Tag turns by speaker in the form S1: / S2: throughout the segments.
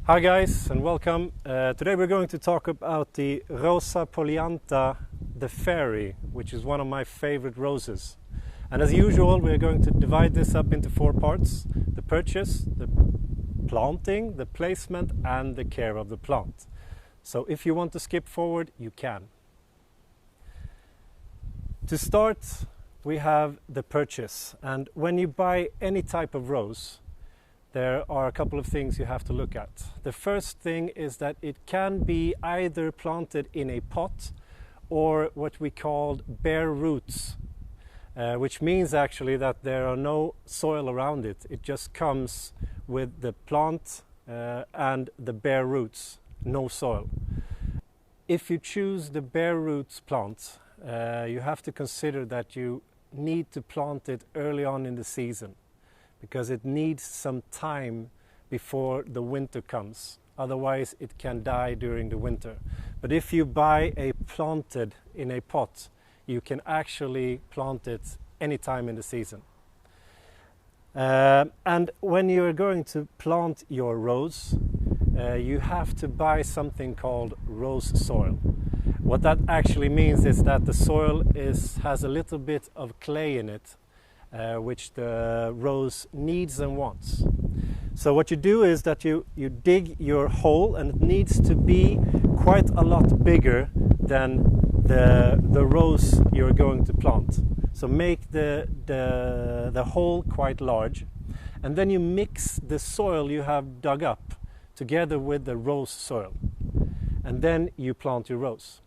S1: Hi guys and welcome. Today we're going to talk about the Rosa Polianta, the Fairy, which is one of my favorite roses. And as usual we're going to divide this up into 4 parts: the purchase, the planting, the placement and the care of the plant. So if you want to skip forward, you can. To start, we have the purchase, and when you buy any type of rose, there are a couple of things you have to look at. The first thing is that it can be either planted in a pot or what we call bare roots, which means actually that there are no soil around it. It just comes with the plant and the bare roots, no soil. If you choose the bare roots plant, you have to consider that you need to plant it early on in the season, because it needs some time before the winter comes. Otherwise it can die during the winter. But if you buy a planted in a pot, you can actually plant it any time in the season. And when you're going to plant your rose, you have to buy something called rose soil. What that actually means is that the soil has a little bit of clay in it, which the rose needs and wants. So what you do is that you dig your hole, and it needs to be quite a lot bigger than the rose you're going to plant. So make the hole quite large, and then you mix the soil you have dug up together with the rose soil, and then you plant your rose.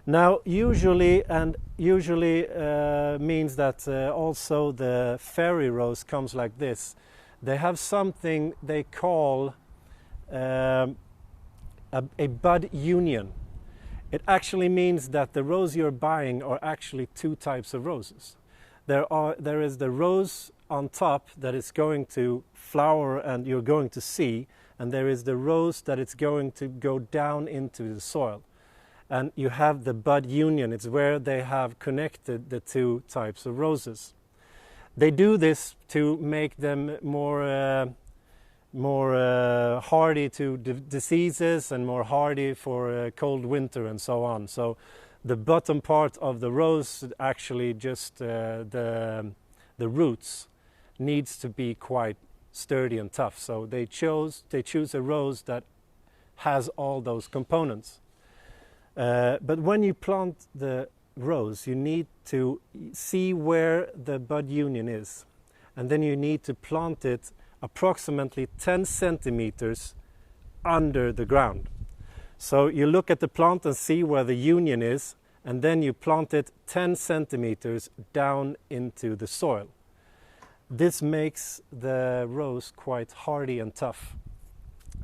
S1: Now usually means that also the Fairyrose comes like this. They have something they call a bud union. It actually means that the rose you're buying are actually 2 types of roses. There is the rose on top that is going to flower and you're going to see, and there is the rose that it's going to go down into the soil. And you have the bud union. It's where they have connected the 2 types of roses. They do this to make them more hardy to diseases and more hardy for cold winter and so on. So the bottom part of the rose, actually just the roots, needs to be quite sturdy and tough. So they choose a rose that has all those components. But when you plant the rose, you need to see where the bud union is, and then you need to plant it approximately 10 centimeters under the ground. So you look at the plant and see where the union is, and then you plant it 10 centimeters down into the soil. This makes the rose quite hardy and tough.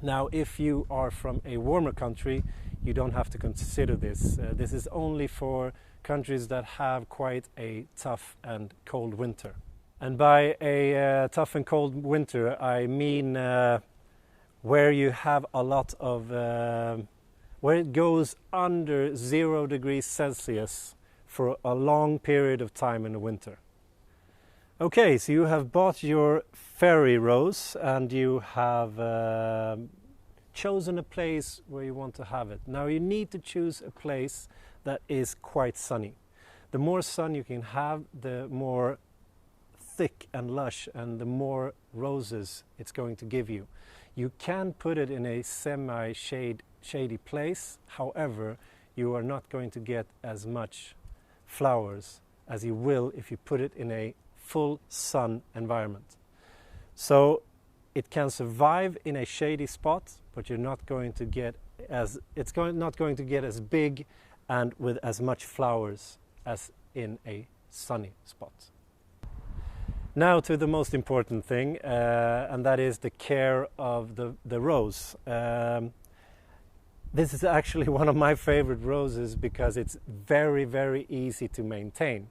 S1: Now, if you are from a warmer country, you don't have to consider this. This is only for countries that have quite a tough and cold winter. And by a tough and cold winter, I mean where you have a lot of, where it goes under 0 degrees Celsius for a long period of time in the winter. Okay, so you have bought your Fairyrose and you have chosen a place where you want to have it. Now you need to choose a place that is quite sunny. The more sun you can have, the more thick and lush and the more roses it's going to give you. You can put it in a semi-shady place, however, you are not going to get as much flowers as you will if you put it in a full sun environment. So it can survive in a shady spot, but you're not going to get not going to get as big and with as much flowers as in a sunny spot. Now to the most important thing, and that is the care of the rose. This is actually one of my favorite roses because it's very, very easy to maintain.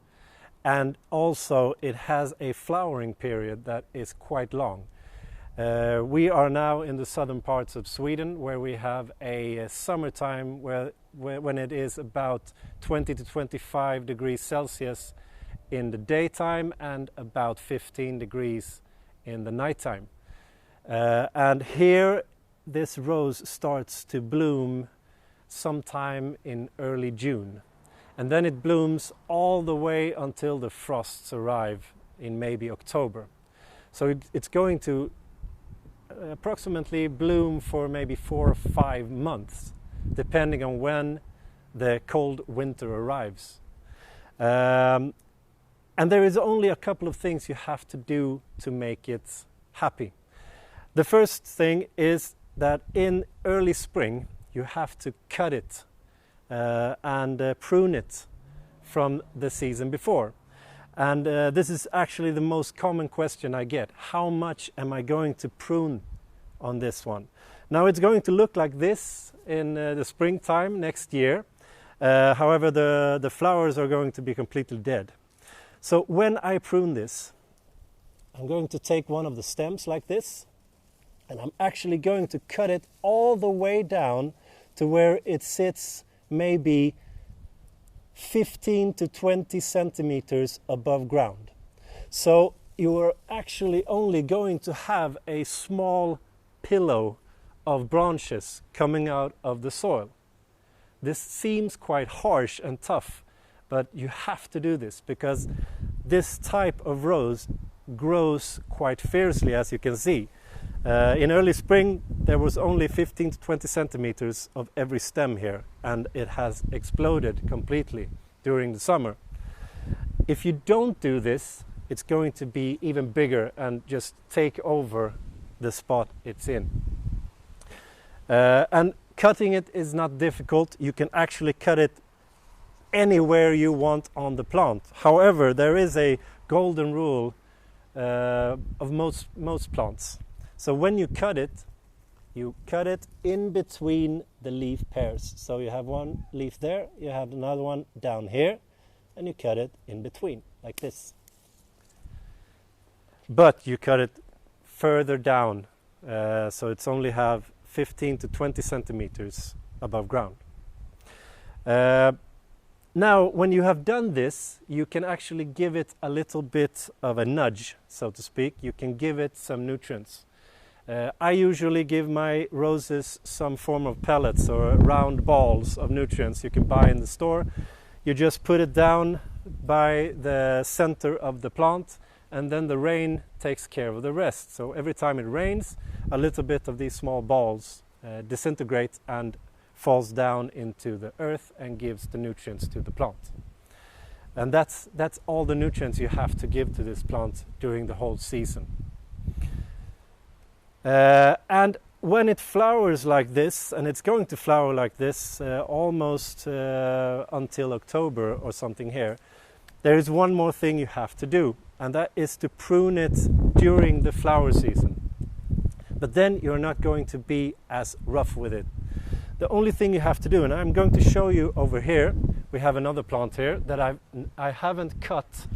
S1: And also it has a flowering period that is quite long. We are now in the southern parts of Sweden, where we have a summertime when it is about 20 to 25 degrees Celsius in the daytime and about 15 degrees in the nighttime. And here this rose starts to bloom sometime in early June, and then it blooms all the way until the frosts arrive in maybe October. So it's going to approximately bloom for maybe 4 or 5 months, depending on when the cold winter arrives. And there is only a couple of things you have to do to make it happy. The first thing is that in early spring you have to cut it and prune it from the season before. And this is actually the most common question I get. How much am I going to prune on this one? Now it's going to look like this in the springtime next year. However, the flowers are going to be completely dead. So when I prune this, I'm going to take one of the stems like this, and I'm actually going to cut it all the way down to where it sits maybe 15 to 20 centimeters above ground. So you are actually only going to have a small pillow of branches coming out of the soil. This seems quite harsh and tough, but you have to do this because this type of rose grows quite fiercely, as you can see. In early spring there was only 15 to 20 centimeters of every stem here, and it has exploded completely during the summer. If you don't do this, it's going to be even bigger and just take over the spot it's in. And cutting it is not difficult. You can actually cut it anywhere you want on the plant. However, there is a golden rule of most plants. So when you cut it in between the leaf pairs. So you have one leaf there, you have another one down here, and you cut it in between, like this. But you cut it further down, so it's only have 15 to 20 centimeters above ground. Now, when you have done this, you can actually give it a little bit of a nudge, so to speak. You can give it some nutrients. I usually give my roses some form of pellets or round balls of nutrients you can buy in the store. You just put it down by the center of the plant, and then the rain takes care of the rest. So every time it rains, a little bit of these small balls disintegrate and falls down into the earth and gives the nutrients to the plant. And that's all the nutrients you have to give to this plant during the whole season. And when it flowers like this, and it's going to flower like this almost until October or something here, there is one more thing you have to do, and that is to prune it during the flower season. But then you're not going to be as rough with it. The only thing you have to do, and I'm going to show you over here, we have another plant here that I haven't cut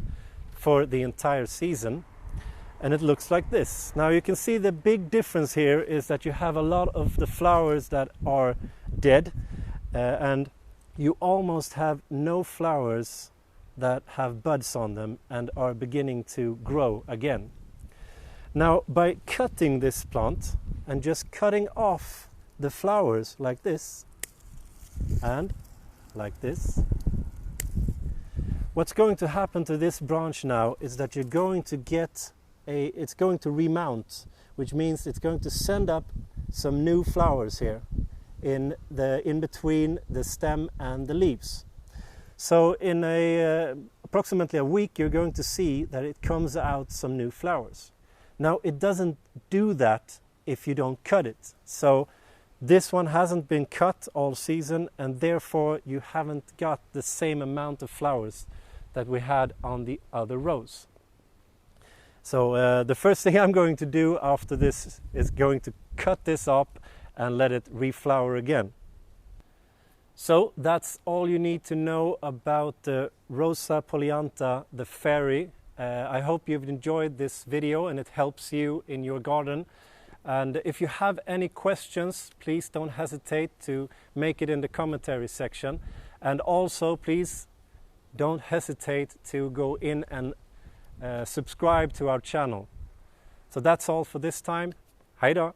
S1: for the entire season, and it looks like this. Now you can see the big difference here is that you have a lot of the flowers that are dead, and you almost have no flowers that have buds on them and are beginning to grow again. Now, by cutting this plant and just cutting off the flowers like this and like this, what's going to happen to this branch now is that you're going to get it's going to remount, which means it's going to send up some new flowers here in between the stem and the leaves. So in approximately a week you're going to see that it comes out some new flowers. Now it doesn't do that if you don't cut it. So this one hasn't been cut all season, and therefore you haven't got the same amount of flowers that we had on the other rose. So the first thing I'm going to do after this is going to cut this up and let it reflower again. So that's all you need to know about the Rosa Polyantha, the fairy. I hope you've enjoyed this video and it helps you in your garden. And if you have any questions, please don't hesitate to make it in the commentary section. And also, please don't hesitate to go in and subscribe to our channel. So that's all for this time. Hej då!